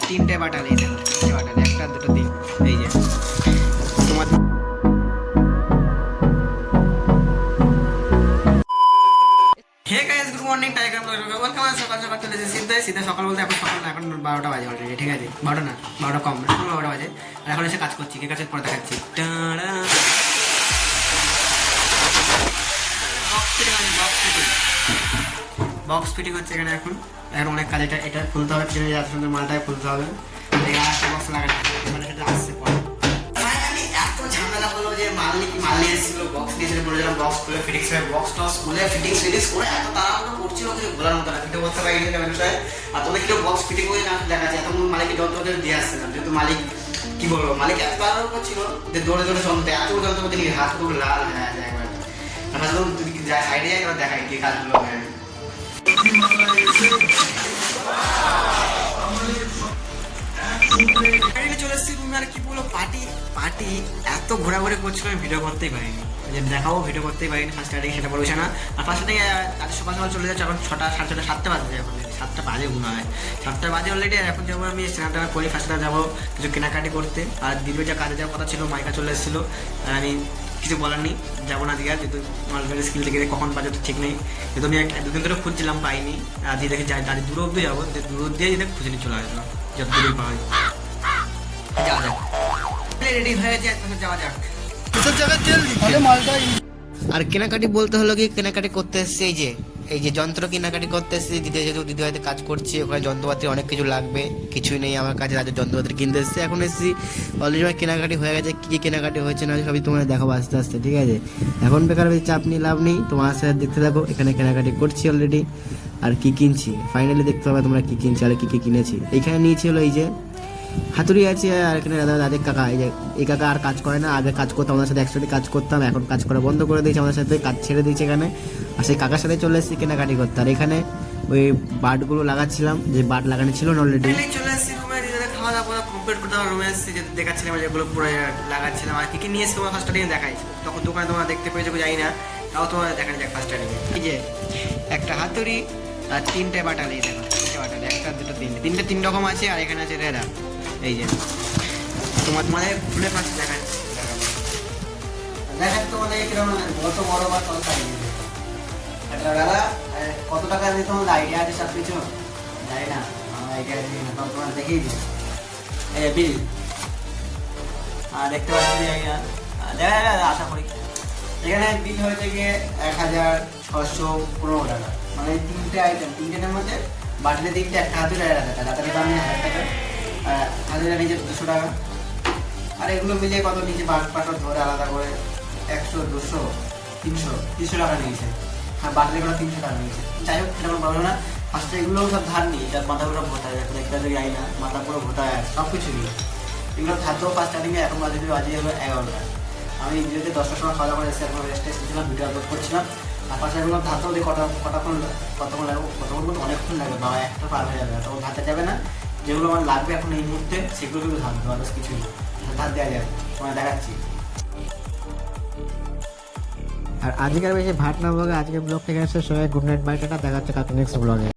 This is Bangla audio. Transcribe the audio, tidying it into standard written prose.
তিনটে বাটাল, এই দেখো তিনটে বাটাল, একটা দুটো তিন, এই যে তোমার। Hey guys, good morning, tiger welcome. সকাল সকাল চলে এসেছি সিধা সকাল বলতে এখন সকাল না, এখন 12টা বাজে অলরেডি, ঠিক আছে? 12টা না, 12টা কম, এখন 12টা বাজে। আর এখন এসে কাজ করছি, কে কাছে পরে দেখাচ্ছি। বক্স ফিটিং হচ্ছে এখানে এখন অনেক কাজ। এটা খুলতে হবে, পিছনে এত সুন্দর মালটাকে খুলতে হবে। একটা বক্স লাগানো মানে সেটা আসছে পরে। এত ঝামেলা হলো যে মাল নিয়ে এসেছিল, বক্স নিয়েছিল, বলেছিলাম বক্স খুলে ফিটিংস হবে, বক্স টক্স খুলে ফিটিংস করে এত তাড়াহুড়ো করছিল কিছু বলার মতো না। কিন্তু করতে পারি বিষয়ে। আর তোমাদের কেউ বক্স ফিটিং করে দেখা যায়, তখন মালিকের যন্ত্রদের দিয়ে আসছে না, যেহেতু মালিক কি বলবো, মালিক এত তাড়াহুড়ো করছিল যে দৌড়ে যন্ত্র এত যন্ত্রপাতি নিয়ে হাত পুরো লাল হয়ে যায় একবার। তুমি সাইডে যাই এবার দেখাই কি কাজগুলো হয়। চলে এসেছি রুমে, আর কি বলবো, পার্টি এত ঘোরাঘুরি করছিল, আমি ভিডিও করতেই পারিনি, যে দেখাবো ভিডিও করতেই পারিনি। ফার্স্ট স্টার্টিং সেটা বলছে না। আর ফার্স্ট স্টার্টিং সকাল সকাল চলে যাচ্ছে, এখন 6টা 6:30 7টা বাজে, এখন 7টা বাজে মনে হয়, 7টা বাজে অলরেডি। আর এখন যাবো আমি স্নানটা করি, ফার্স্টটা যাবো কিছু কেনাকাটি করতে। আর দ্বিতীয় যা কাজে যাওয়ার কথা ছিল, মাইকা চলে এসেছিলো, আর আমি কিছু বলার নেই, যাবো না দিয়ে, যেহেতু মালগাড়ির স্কিল থেকে কখন বাজে তো ঠিক নেই। যেহেতু আমি দুদিন ধরে খুঁজছিলাম, পাইনি। আর দিয়ে দেখে যাই দূর অব্দি যাবো, দূর দিয়ে যদি খুঁজে নিয়ে চলে আসবো, যত দূরেই পাওয়া যায়। যাওয়া যাক, রেডি হয়ে যায়, যাওয়া যাক। আর কেনাকাটি বলতে হলো কি, কেনাকাটি করতে এসছি এই যে যন্ত্র কেনাকাটি করতে এসছি। যেহেতু দিদি হয়তো কাজ করছি, ওখানে যন্ত্রপাতি অনেক কিছু লাগবে, কিছুই নেই আমার কাছে, রাজ্যের যন্ত্রপাতি কিনতে এসছি। এখন এসছি অলরেডি আমার কেনাকাটি হয়ে গেছে, কী কেনাকাটি হয়েছে না সবই তোমাদের দেখাবো আস্তে আস্তে, ঠিক আছে? এখন বেকার চাপ নিয়ে লাভ নেই, তোমার সাথে দেখতে থাকো। এখানে কেনাকাটি করছি অলরেডি, আর কি কিনছি ফাইনালি দেখতে পাবে তোমরা, কি কিনছি আর কি কিনেছি। এইখানে নিয়েছি হলো এই যে হাতুড়ি আছে, আর এখানে দাদা কাকা, এই কাকা আর কাজ করে না। আগে কাজ করতাম আমাদের সাথে, একসাথে কাজ করতাম, এখন কাজ করা বন্ধ করে দিয়েছে, আমাদের সাথে কাজ ছেড়ে দিয়েছে এখানে। আর সেই কাকার সাথে চলে এসেছি কেনাকাটি করতে। আর এখানে ওই বাটগুলো লাগাচ্ছিলাম, যে বাট লাগানো ছিল না অলরেডি। চলে এসেছি রুমে, খাওয়া দাওয়া কমপ্লিট করতে আমার রুমে এসেছি, যেহেতু দেখাচ্ছিলাম যেগুলো পুরো লাগাচ্ছিলাম। আর কি নিয়ে এসেছি তোমার ফার্স্ট স্টার্টিং দেখাইছি, তখন দোকানে তোমরা দেখতে পেয়েছো যাই না, তাও তোমার দেখানো যাক ফার্স্ট স্টার্টিং। এই যে একটা হাতুড়ি আর তিনটে বাটাল, এই দেখো তিনটে বাটাল, একটা দুটো তিনটে তিন রকম আছে। আর এখানে আছে রেডা, এই যে তোমাদের খুলে পাচ্ছি দেখাচ্ছি, দেখেন তোমাদের কিরকম কত বড় বা কত দাদা কত টাকা দিয়ে তোমাদের আইডিয়া আছে সব কিছু জানি না, আমার আইডিয়া আছে না, তোমার দেখেই দিই এই বিল। আর দেখতে পাচ্ছি দেখা যায় আশা করি এখানে বিল হয়েছে গিয়ে 1615 টাকা, মানে তিনটে আইটেম, তিনটের মধ্যে বাটিতে তিনটে, একটা হাতে 1000 টাকা, রাতের দাম 1000 টাকা, হাজার নিচে 200 টাকা। আর এগুলো মিলিয়ে কত নিচে পাটর ধরে আলাদা করে 100 200 300 টাকা নিয়েছে। হ্যাঁ, বাটিতে করে 300 টাকা নিয়েছে। যাই হোক, সেটা কোনো প্রবলেম না। ফার্স্টে এগুলো সব ধার নিই, যার মাথাগুলো ভোটা যায়, দেখতে যাই না, মাথা পুরো ভোটা যায়, সব কিছু নিই। এগুলো ধারতেও ফার্স্ট স্টার্টিংয়ে এখন বাজে হলো 11টা। আমি যেহেতু 10টার সময় খাওয়া দাওয়া করে এসে এখন রেস্টে এসেছিলাম, ভিডিও আপলোড করছিলাম। আর পাশে এগুলো ধারতেও দিয়ে কতক্ষণ লাগবে, অনেকক্ষণ লাগবে, বা একটা পার হয়ে যাবে, তখন ধারতে যাবে না। যেগুলো আমার লাগবে এখন এই মুহূর্তে, সেগুলো শুধু ধার দেবো, আদার্স কিছুই ধার দেওয়া যাবে, তোমায় দেখাচ্ছি। আর আজকের বেশি ভাট না ব্লগে আজকের ব্লগ থেকে আসছে সবাই গুড নাইট, বাই টাটা, দেখা হচ্ছে কালকে নেক্সট ব্লগে।